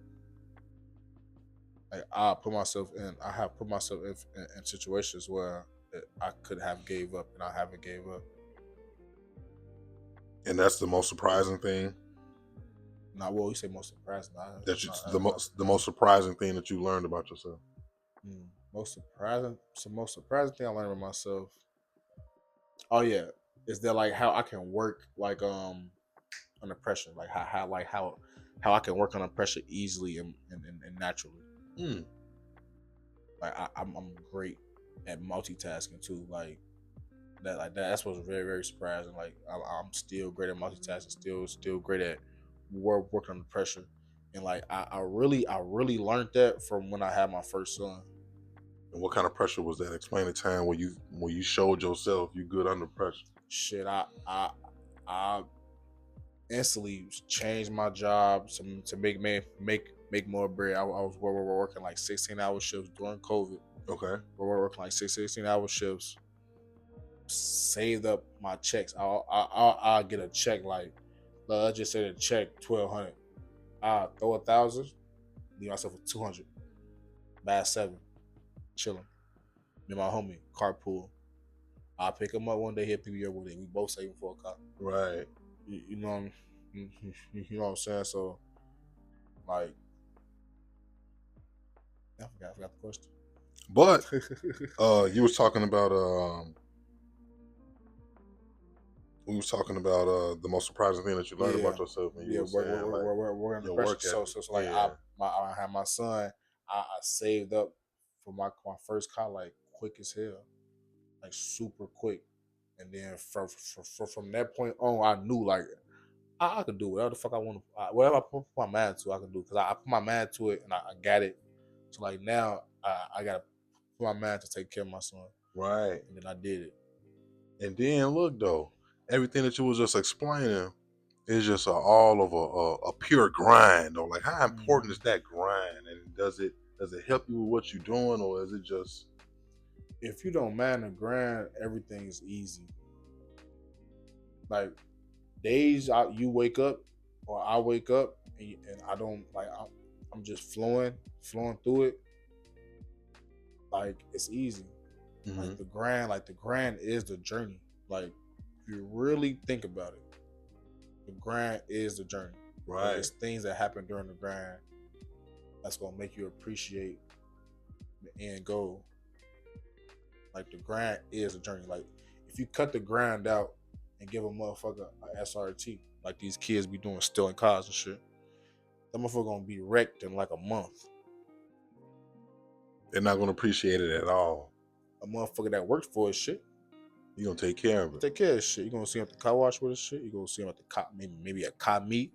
Like I have put myself in situations where I could have gave up and I haven't gave up. And that's the most surprising thing. Not well, you say most surprising. The most surprising thing that you learned about yourself. Most surprising. So most surprising thing I learned about myself. Oh yeah, is that like how I can work like under pressure, like how I can work under pressure easily and naturally. Mm. Like I'm great at multitasking too. Like that. That's what's very very surprising. Like I'm still great at multitasking. Still great at working under pressure. And like I really learned that from when I had my first son. And what kind of pressure was that? Explain the time where you showed yourself you good under pressure. Shit, I instantly changed my job to make more bread. I was working like 16-hour shifts during COVID. Okay. We're working like 16-hour shifts. Saved up my checks. I'll get a check like let's just say the check 1,200. I throw 1,000, leave myself with 200. Bad 7, chilling. Me and my homie carpool. I'll pick him up one day. He'll pick me up one day. We both saving for a car. Right. You know, you know what I'm saying. So, like, I forgot the question. But you was talking about we was talking about the most surprising thing that you learned about yourself, and you were saying we're under pressure. So like I had my son. I saved up for my first car like quick as hell, like super quick. And then from that point on, I knew like I could do whatever the fuck I want to, whatever I put my mind to, I can do because I put my mind to it and I got it. So like now I gotta put my mind to take care of my son. Right. And then I did it. And then look though, everything that you was just explaining is just all of a pure grind though. Like how important is that grind, and does it help you with what you're doing, or is it just? If you don't mind the grind, everything's easy. Like days you wake up or I wake up and I don't like I'm just flowing through it. Like it's easy. Mm-hmm. Like the grind is the journey. Like if you really think about it, the grind is the journey. Right. Like, it's things that happen during the grind that's gonna make you appreciate the end goal. Like the grind is the journey. Like if you cut the grind out and give a motherfucker a SRT, like these kids be doing stealing cars and shit, that motherfucker gonna be wrecked in like a month. They're not gonna appreciate it at all. A motherfucker that works for his shit, you gonna take care of it. Take care of his shit. You gonna see him at the car wash with his shit. You gonna see him at the cop, maybe a cop meet.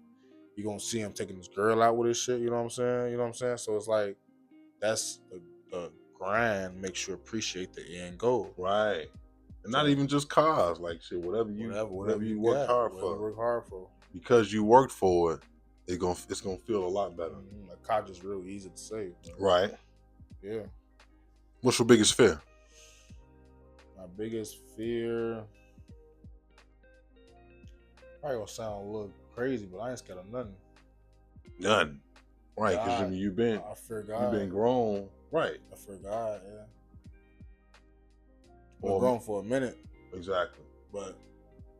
you're gonna see him taking this girl out with his shit. You know what I'm saying? You know what I'm saying? So it's like that's the grind makes you appreciate the end goal. Right. And So, not even just cars, like shit, whatever you worked hard whatever you for. work hard for. Because you worked for it, it's gonna feel a lot better. A car just real easy to say. Right. Yeah. What's your biggest fear? My biggest fear probably gonna sound a little crazy, but I ain't scared of nothing. None. Right, because God, you've I fear God. been grown. Right. I fear God, yeah. Been Or- grown for a minute, Exactly. but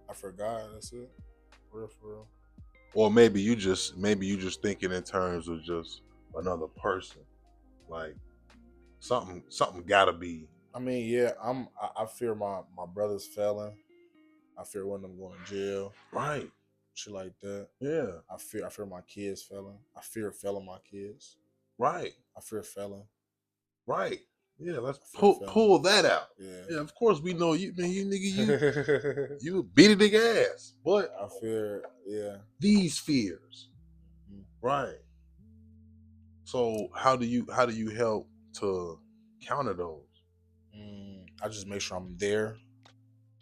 I fear God. That's it. For real. Or maybe you just thinking in terms of just another person. Like something gotta be. I mean, yeah, I fear my brothers failing. I fear one of them going to jail. Right. Shit like that. Yeah. I fear my kids failing. I fear failing my kids. Right. I fear failing. Right. Yeah, let's pull that out. Yeah. Of course we know you, man. You nigga, you beat a nigga ass. But I fear, these fears. Mhm. Right. So how do you help to counter those? I just make sure I'm there.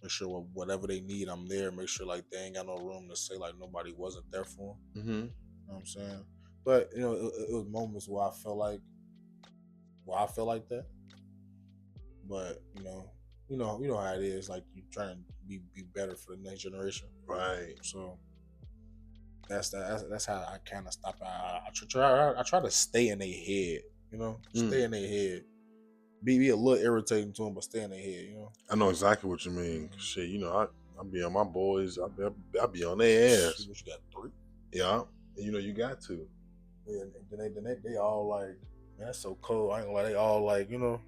Make sure whatever they need, I'm there. Make sure like they ain't got no room to say like nobody wasn't there for them. Mm-hmm. You know what I'm saying? But you know, it was moments where I felt like that. But you know how it is. Like you trying to be better for the next generation. Right. So that's how I kind of stop. I try to stay in their head. You know, stay in their head. Be a little irritating to them, but stay in their head. You know. I know exactly what you mean. Shit, you know, I be on my boys. I be on their ass. What you got 3? Yeah. And you know you got to. Yeah, and then they all like, man, that's so cold. I ain't gonna lie, they all like, you know,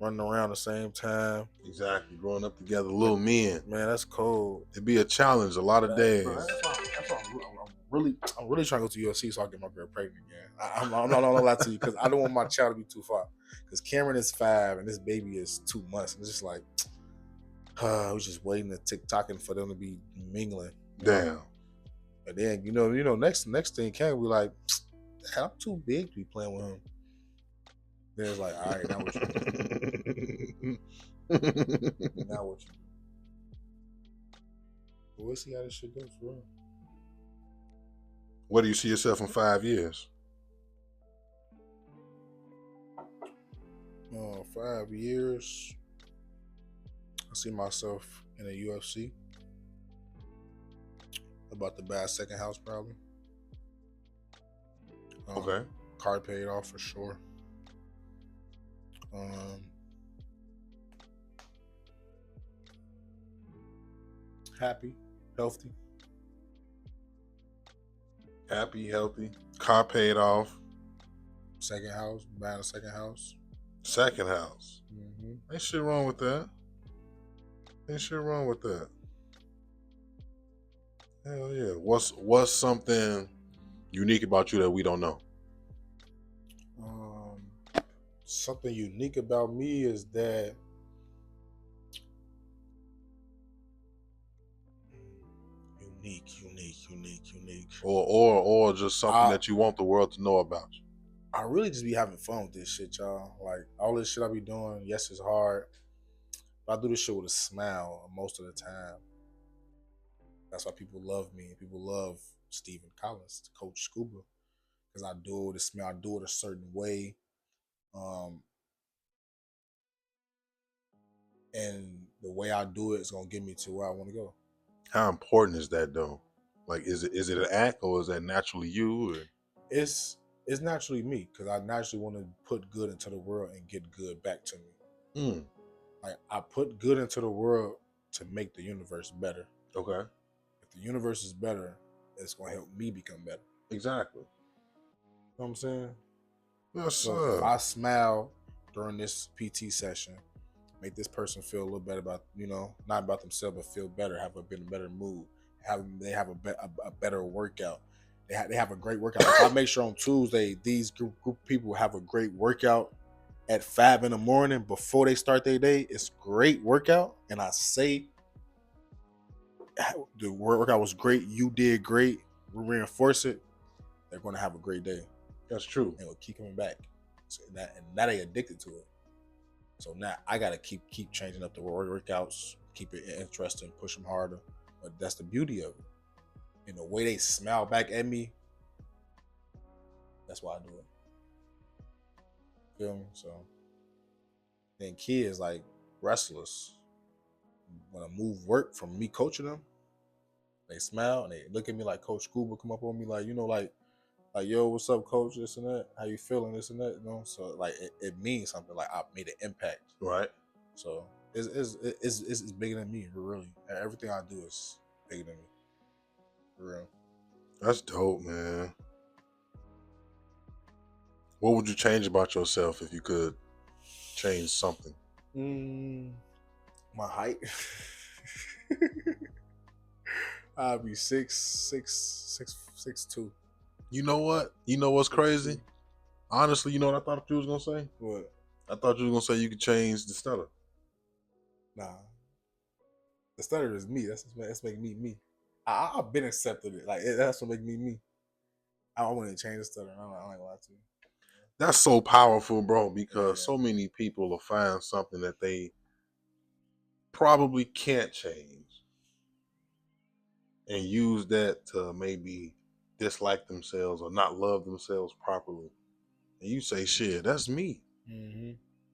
running around the same time. Exactly. Growing up together, little men. Man, that's cold. It'd be a challenge a lot of days. Bro, that's why I'm really trying to go to UFC so I can get my girl pregnant again. I'm not gonna lie to you because I don't want my child to be too far. Because Cameron is 5 and this baby is 2 months. And it's just like, I was just waiting to TikToking for them to be mingling. Damn. And then you know, next thing Cameron be like, I'm too big to be playing with him. Then it's like, all right, now what you do? Now what you do? But we'll see how this shit goes for real. Where do you see yourself in 5 years? 5 years. I see myself in the UFC. About to buy a second house probably. Okay. Car paid off for sure. Happy, healthy. Happy, healthy. Car paid off. Second house, buying a second house. Second house. Mm-hmm. Ain't shit wrong with that. Hell yeah. What's something unique about you that we don't know? Something unique about me is that unique. Or just something that you want the world to know about you. I really just be having fun with this shit, y'all. Like all this shit I be doing, yes, it's hard. But I do this shit with a smile most of the time. That's why people love me. People love Stephen Collins, Coach Scuba. Because I do it with a smile, I do it a certain way. And the way I do it is gonna get me to where I want to go. How important is that though? Like, is it an act or is that naturally you? Or? It's naturally me because I naturally want to put good into the world and get good back to me. Like I put good into the world to make the universe better. Okay. If the universe is better, it's gonna help me become better. Exactly. You know what I'm saying? Yes, so sir. If I smile during this PT session, make this person feel a little better about, not about themselves, but feel better, have a better mood, they have a better workout. They have a great workout. If I make sure on Tuesday these group of people have a great workout at 5 a.m. before they start their day, it's great workout, and I say the workout was great, you did great, we reinforce it, they're going to have a great day. That's true. And will keep coming back. So and now they addicted to it. So now I gotta keep changing up the workouts, keep it interesting, push them harder. But that's the beauty of it. And the way they smile back at me, that's why I do it. Feel me? So then kids like restless. When I move work from me coaching them, they smile and they look at me like Coach Scuba come up on me like, like, yo, what's up, coach? This and that. How you feeling? This and that. So like it means something. Like I made an impact. Right. So it's bigger than me, really. Everything I do is bigger than me. For real. That's dope, man. What would you change about yourself if you could change something? My height. I'll be 6'2". You know what? You know what's crazy? Honestly, you know what I thought you was gonna say? What? I thought you was gonna say you could change the stutter. Nah. The stutter is me. That's making me me. I've been accepted it. Like that's what make me me. I want to change the stutter. I ain't gonna lie to you. That's so powerful, bro, because so many people will find something that they probably can't change and use that to maybe dislike themselves or not love themselves properly. And you say, shit, that's me. Mm-hmm.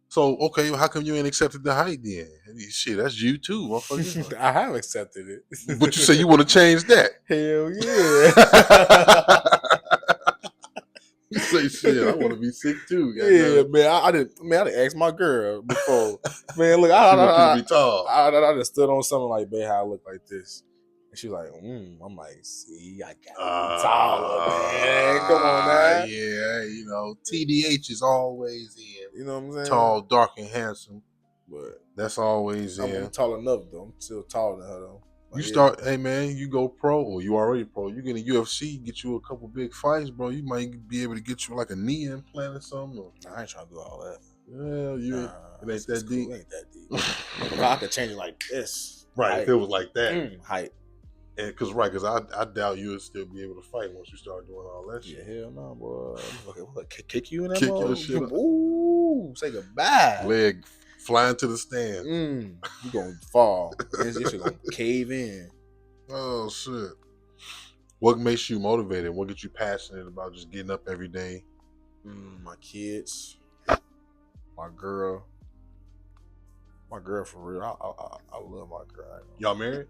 So, okay, well, how come you ain't accepted the height then? Shit, that's you too, motherfucker. I have accepted it. But you say you want to change that. Hell yeah. You say, shit, I want to be sick too. Yeah, man. I didn't ask my girl before. Man, look, I be tall. I just stood on something like, babe, how I look like this. And she was like, I'm like, see, I got taller, man. Come on, man. Yeah, TDH is always in. You know what I'm saying? Tall, dark, and handsome. But that's always in. I'm tall enough, though. I'm still taller than her, though. Like, hey, man, you go pro, or you already pro. You get in UFC, get you a couple big fights, bro. You might be able to get you like a knee implant or something. Nah, I ain't trying to do all that. Yeah, it ain't that deep. Cool. It ain't that deep. If I could change it like this. Right, height. if it was like that. Height. And because I doubt you would still be able to fight once you start doing all that shit. Yeah, hell no, boy. Kick you in that Kick your shit up. Ooh, say goodbye. Leg flying to the stand. You gonna fall. Your shit gonna cave in. Oh shit. What makes you motivated? What gets you passionate about just getting up every day? My kids, my girl for real. I love my girl. Y'all married?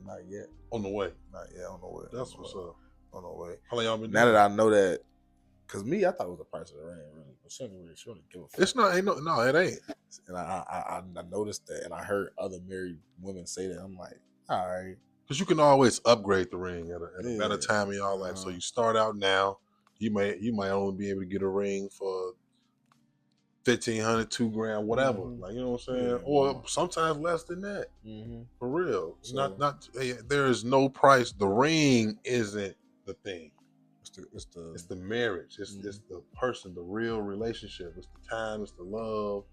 Not yet. On the way. Not yet. On the way. That's what's up. On the way. How long y'all been now doing? that I know that, because me, I thought it was the price of the ring, really. But she don't give a fuck. It's not. No, it ain't. And I noticed that, and I heard other married women say that. I'm like, all right. Because you can always upgrade the ring at a better time in y'all life. So you start out now. You might only be able to get a ring for $1,500, $2,000, whatever. Like, you know what I'm saying? Yeah, or sometimes less than that. For real. It's so, not. There is no price. The ring isn't the thing. It's the marriage. It's the person, the real relationship. It's the time. It's the love.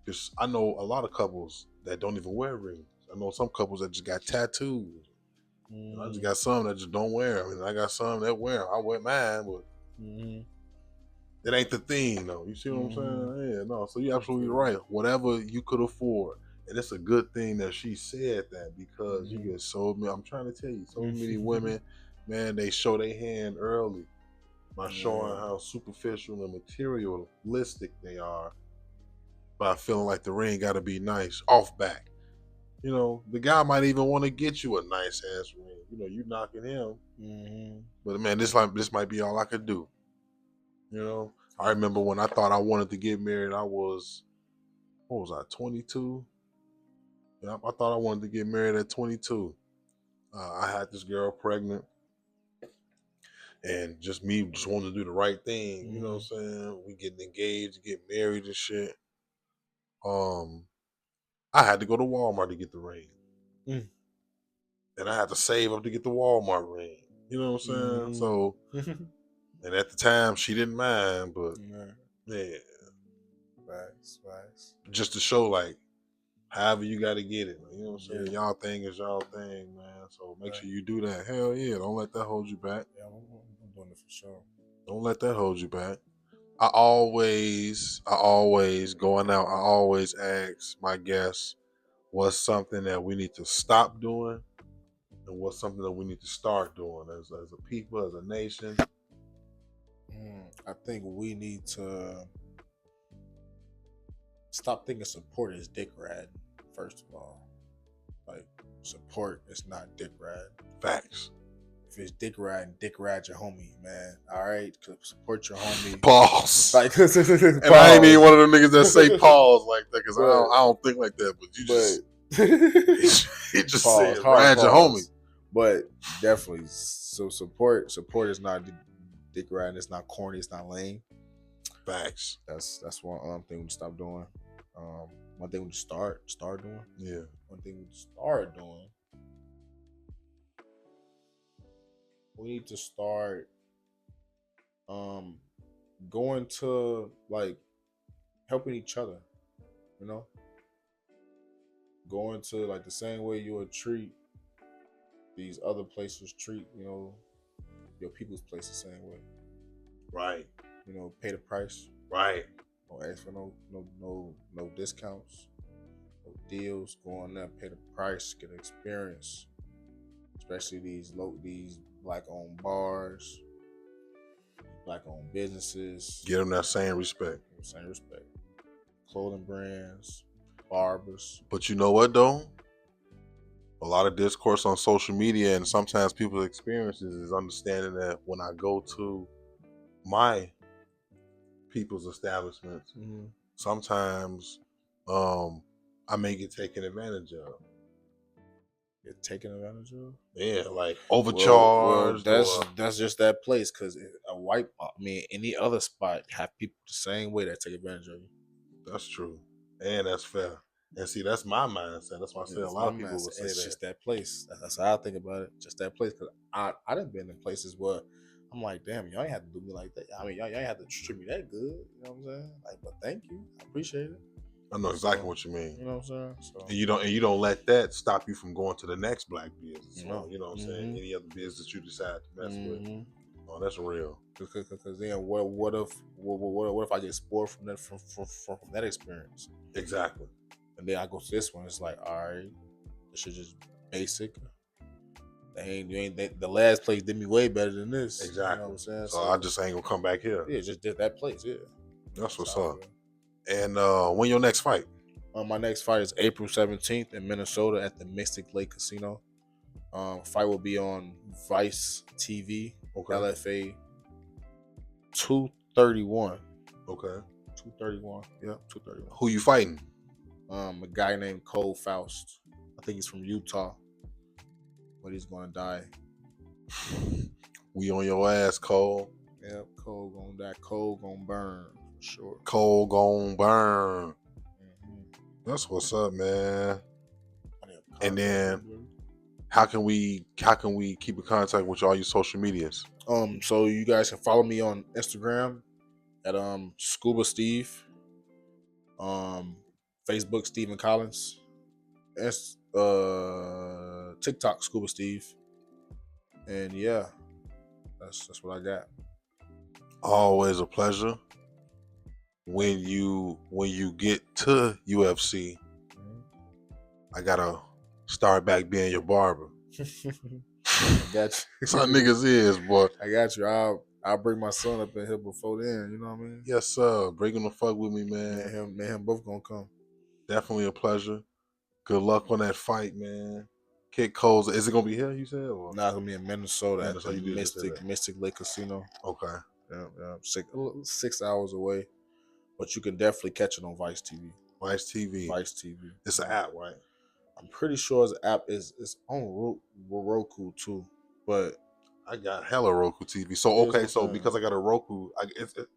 Because I know a lot of couples that don't even wear rings. I know some couples that just got tattoos. I just got some that just don't wear them. I got some that wear them. I wear mine, but it ain't the thing, though. You see what I'm saying? Yeah, no. So you're absolutely right. Whatever you could afford. And it's a good thing that she said that, because you get I'm trying to tell you, so many women, man, they show their hand early by showing how superficial and materialistic they are, by feeling like the ring got to be nice off back. The guy might even want to get you a nice ass ring. You knocking him. But man, this might be all I could do. I remember when I thought I wanted to get married, I was, 22? Yeah, I thought I wanted to get married at 22. I had this girl pregnant, and just wanted to do the right thing. You know what I'm saying? We getting engaged, get married and shit. I had to go to Walmart to get the ring. And I had to save up to get the Walmart ring. You know what I'm saying? So, and at the time, she didn't mind, but yeah. Facts. Just to show, like, however you got to get it. You know what I'm saying? Y'all thing is y'all thing, man. So make sure you do that. Hell yeah. Don't let that hold you back. Yeah, I'm doing it for sure. Don't let that hold you back. I always going out, I always ask my guests what's something that we need to stop doing and what's something that we need to start doing as a people, as a nation. I think we need to stop thinking support is dick rad, first of all. Like, support is not dick rad. Facts. If it's dick rad your homie, man. All right, support your homie. Pause. Like, and I ain't even one of them niggas that say pause like that because I don't think like that. But you just he just said ride your homie. But definitely, so support is not dick rad. It's not corny. It's not lame. Facts. That's one thing we stop doing. One thing we start doing. Yeah. One thing we start doing. We need to start going to, like, helping each other, you know? Going to, like, the same way you would treat these other places, treat, you know, your people's place the same way. Right. You know, pay the price. Right. Don't ask for no discounts, no deals. Go on there, pay the price, get an experience. Especially these black-owned bars, black-owned businesses. Get them that same respect. Same respect. Clothing brands, barbers. But you know what, though? A lot of discourse on social media and sometimes people's experiences is understanding that when I go to my people's establishments, sometimes I may get taken advantage of. Get taken advantage of? Yeah, like overcharged. Well, that's just that place, because any other spot have people the same way that take advantage of you. That's true, and that's fair. And see, that's my mindset. That's why I say a lot of people would say it's that. It's just that place. That's how I think about it. Just that place, because I done been in places where I'm like, damn, y'all ain't have to do me like that. I mean, y'all ain't have to treat me that good. You know what I'm saying? Like, but thank you, I appreciate it. I know exactly what you mean. You know what I'm saying? So, and you don't let that stop you from going to the next black business. No. You know what I'm saying? Any other business you decide to mess with. Oh, that's real. Because then what if I get spoiled from that experience? Exactly. And then I go to this one. It's like, all right, this shit just basic. The last place did me way better than this. Exactly. You know what I'm saying? So I just ain't gonna come back here. Yeah, just did that place. Yeah. That's what's up. And when your next fight? My next fight is April 17th in Minnesota at the Mystic Lake Casino. Fight will be on Vice TV, LFA 231. Okay. 231. Yep, 231. Who you fighting? A guy named Cole Faust. I think he's from Utah, but he's gonna die. We on your ass, Cole. Yep, Cole gonna die. Cole gonna burn. Sure. Cole gon' burn. That's what's up, man. And then how can we keep in contact with all your social medias? So you guys can follow me on Instagram at Scuba Steve, Facebook Stephen Collins, TikTok Scuba Steve, and yeah, that's what I got. Always a pleasure. When you get to UFC, I gotta start back being your barber. I got you. Some niggas is, boy. I got you. I'll bring my son up in here before then. You know what I mean? Yes, sir. Bring him the fuck with me, man. Me and him both gonna come. Definitely a pleasure. Good luck on that fight, man. Kid Coles, is it gonna be here? You said? Or? Nah, it's gonna be in Minnesota at the Mystic Lake Casino. Okay. Yeah, 6 hours away. But you can definitely catch it on Vice TV. Vice TV. It's an app, right? I'm pretty sure the app is on Roku too. But I got hella Roku TV. So okay, so because I got a Roku, it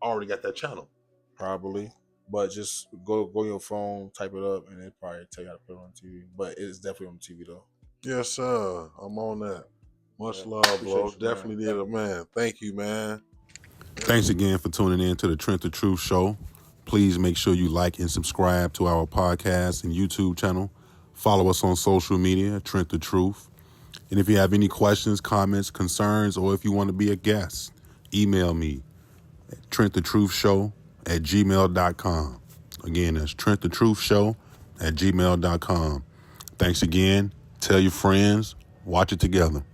already got that channel. Probably. But just go on your phone, type it up, and it probably tell you how to put it on TV. But it's definitely on TV though. Yes, sir. I'm on that. Much love, bro. Definitely need it, man. Thank you, man. Thanks again for tuning in to the Trent the Truth Show. Please make sure you like and subscribe to our podcast and YouTube channel. Follow us on social media, Trent the Truth. And if you have any questions, comments, concerns, or if you want to be a guest, email me at TrentTheTruthShow@gmail.com. Again, that's TrentTheTruthShow@gmail.com. Thanks again. Tell your friends. Watch it together.